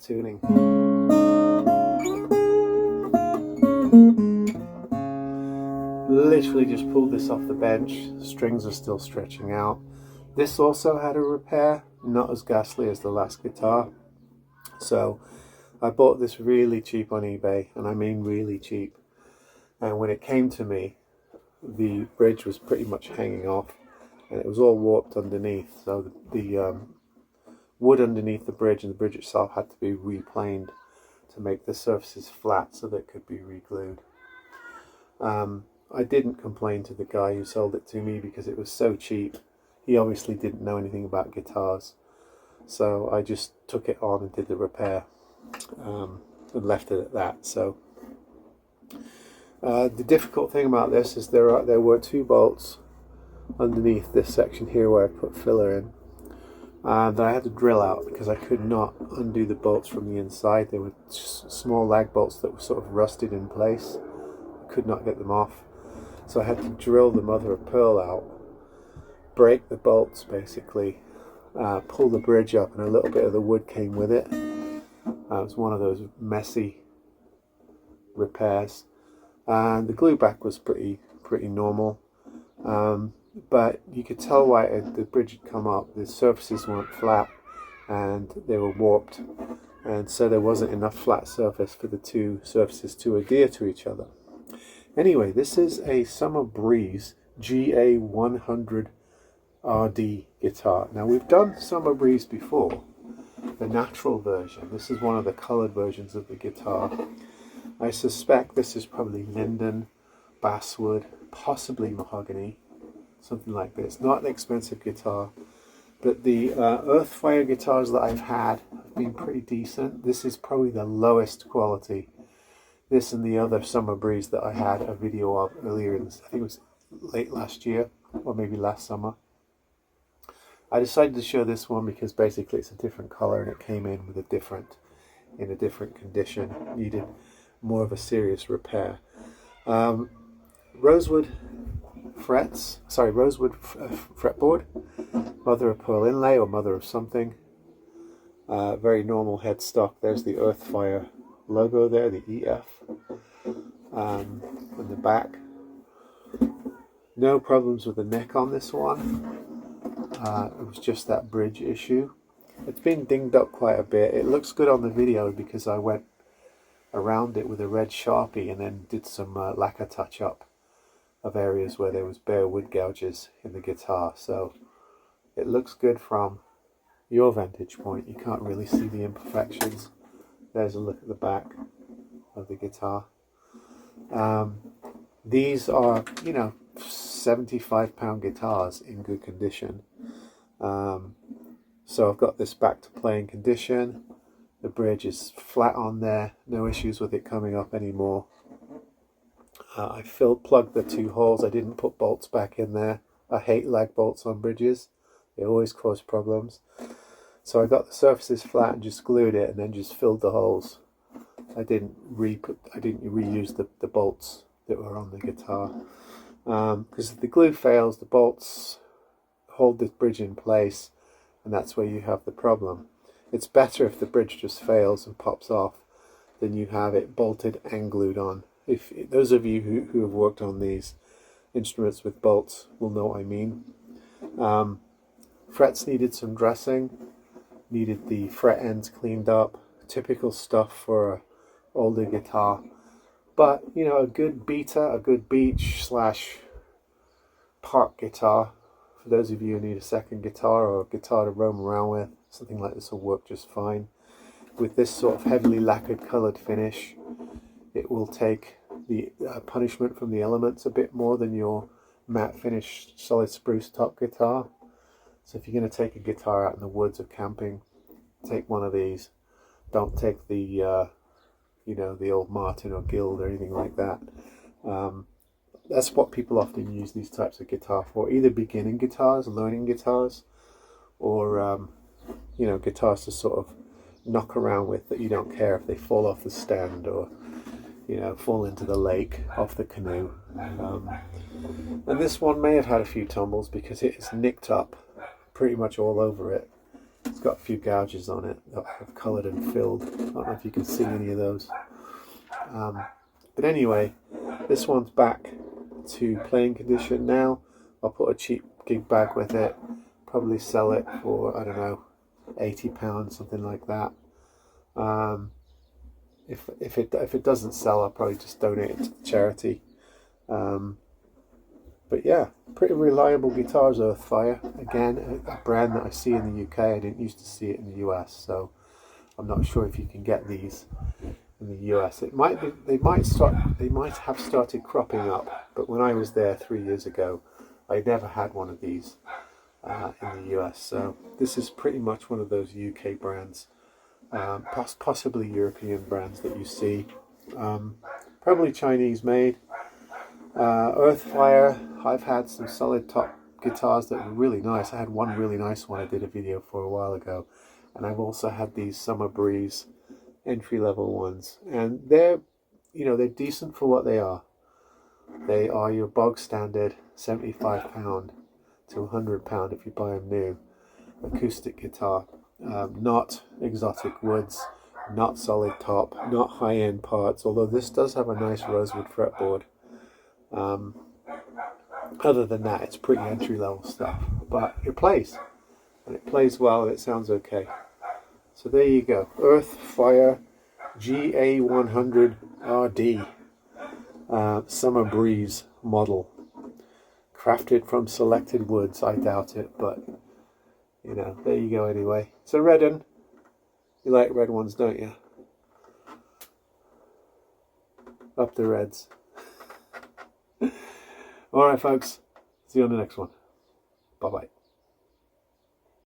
tuning. Literally just pulled this off the bench. The strings are still stretching out. This also had a repair, not as ghastly as the last guitar. So I bought this really cheap on eBay, and I mean really cheap. And when it came to me, the bridge was pretty much hanging off, and it was all warped underneath. So the wood underneath the bridge and the bridge itself had to be replaned to make the surfaces flat so that it could be re-glued. I didn't complain to the guy who sold it to me because it was so cheap. He obviously didn't know anything about guitars, so I just took it on and did the repair, and left it at that. So the difficult thing about this is there were 2 bolts underneath this section here where I put filler in, that I had to drill out because I could not undo the bolts from the inside. They were just small lag bolts that were sort of rusted in place. I could not get them off, so I had to drill the mother of pearl out, break the bolts basically, pull the bridge up, and a little bit of the wood came with it. It was one of those messy repairs, and the glue back was pretty normal, but you could tell why the bridge had come up. The surfaces weren't flat and they were warped, and so there wasn't enough flat surface for the 2 surfaces to adhere to each other. Anyway, this is a Summer Breeze GA100 RD guitar. Now, we've done Summer Breeze before, the natural version. This is one of the colored versions of the guitar. I suspect this is probably linden, basswood, possibly mahogany, something like this. Not an expensive guitar, but the EarthFire guitars that I've had have been pretty decent. This is probably the lowest quality. This and the other Summer Breeze that I had a video of earlier, I think it was late last year or maybe last summer. I decided to show this one because basically it's a different color and it came in with in a different condition. Needed more of a serious repair. Rosewood fretboard, mother of pearl inlay or mother of something. Very normal headstock. There's the EarthFire logo there, the EF, and the back. No problems with the neck on this one. It was just that bridge issue. It's been dinged up quite a bit. It looks good on the video because I went around it with a red Sharpie and then did some lacquer touch up of areas where there was bare wood gouges in the guitar. So it looks good from your vantage point. You can't really see the imperfections. There's a look at the back of the guitar. These are, 75-pound guitars in good condition. So I've got this back to playing condition. The bridge is flat on there. No issues with it coming up anymore. I plugged the 2 holes. I didn't put bolts back in there. I hate lag bolts on bridges. They always cause problems. So I got the surfaces flat and just glued it and then just filled the holes. I didn't reuse the bolts that were on the guitar. Because if the glue fails, the bolts hold the bridge in place, and that's where you have the problem. It's better if the bridge just fails and pops off than you have it bolted and glued on. If those of you who have worked on these instruments with bolts will know what I mean. Frets needed some dressing, needed the fret ends cleaned up, typical stuff for an older guitar. But, a good beta, a good beach / park guitar, for those of you who need a second guitar or a guitar to roam around with, something like this will work just fine. With this sort of heavily lacquered coloured finish, it will take the punishment from the elements a bit more than your matte finish solid spruce top guitar. So if you're going to take a guitar out in the woods or camping, take one of these. Don't take the the old Martin or Guild or anything like that. That's what people often use these types of guitar for, either beginning guitars, learning guitars, or guitars to sort of knock around with that you don't care if they fall off the stand or fall into the lake off the canoe. And this one may have had a few tumbles because it is nicked up pretty much all over it. It's got a few gouges on it that I've coloured and filled. I don't know if you can see any of those. But anyway, this one's back to playing condition now. I'll put a cheap gig bag with it. Probably sell it for, I don't know, £80, something like that. If it doesn't sell, I'll probably just donate it to the charity. But yeah, pretty reliable guitars, EarthFire. Again, a brand that I see in the UK. I didn't used to see it in the US, so I'm not sure if you can get these in the US. It might be, they might have started cropping up, but when I was there 3 years ago, I never had one of these in the US. So this is pretty much one of those UK brands, possibly European brands that you see, probably Chinese made. EarthFire, I've had some solid top guitars that were really nice. I had one really nice one I did a video for a while ago, and I've also had these Summer Breeze entry-level ones, and they're decent for what they are. They are your bog standard £75 to £100 if you buy them new acoustic guitar, not exotic woods, not solid top, not high-end parts, although this does have a nice rosewood fretboard. Other than that, it's pretty entry-level stuff, but it plays, and it plays well, and it sounds okay. So there you go, EarthFire GA100RD Summer Breeze model, crafted from selected woods. I doubt it, but there you go. Anyway, it's a red one. You like red ones, don't you? Up the reds. Alright folks, see you on the next one. Bye bye.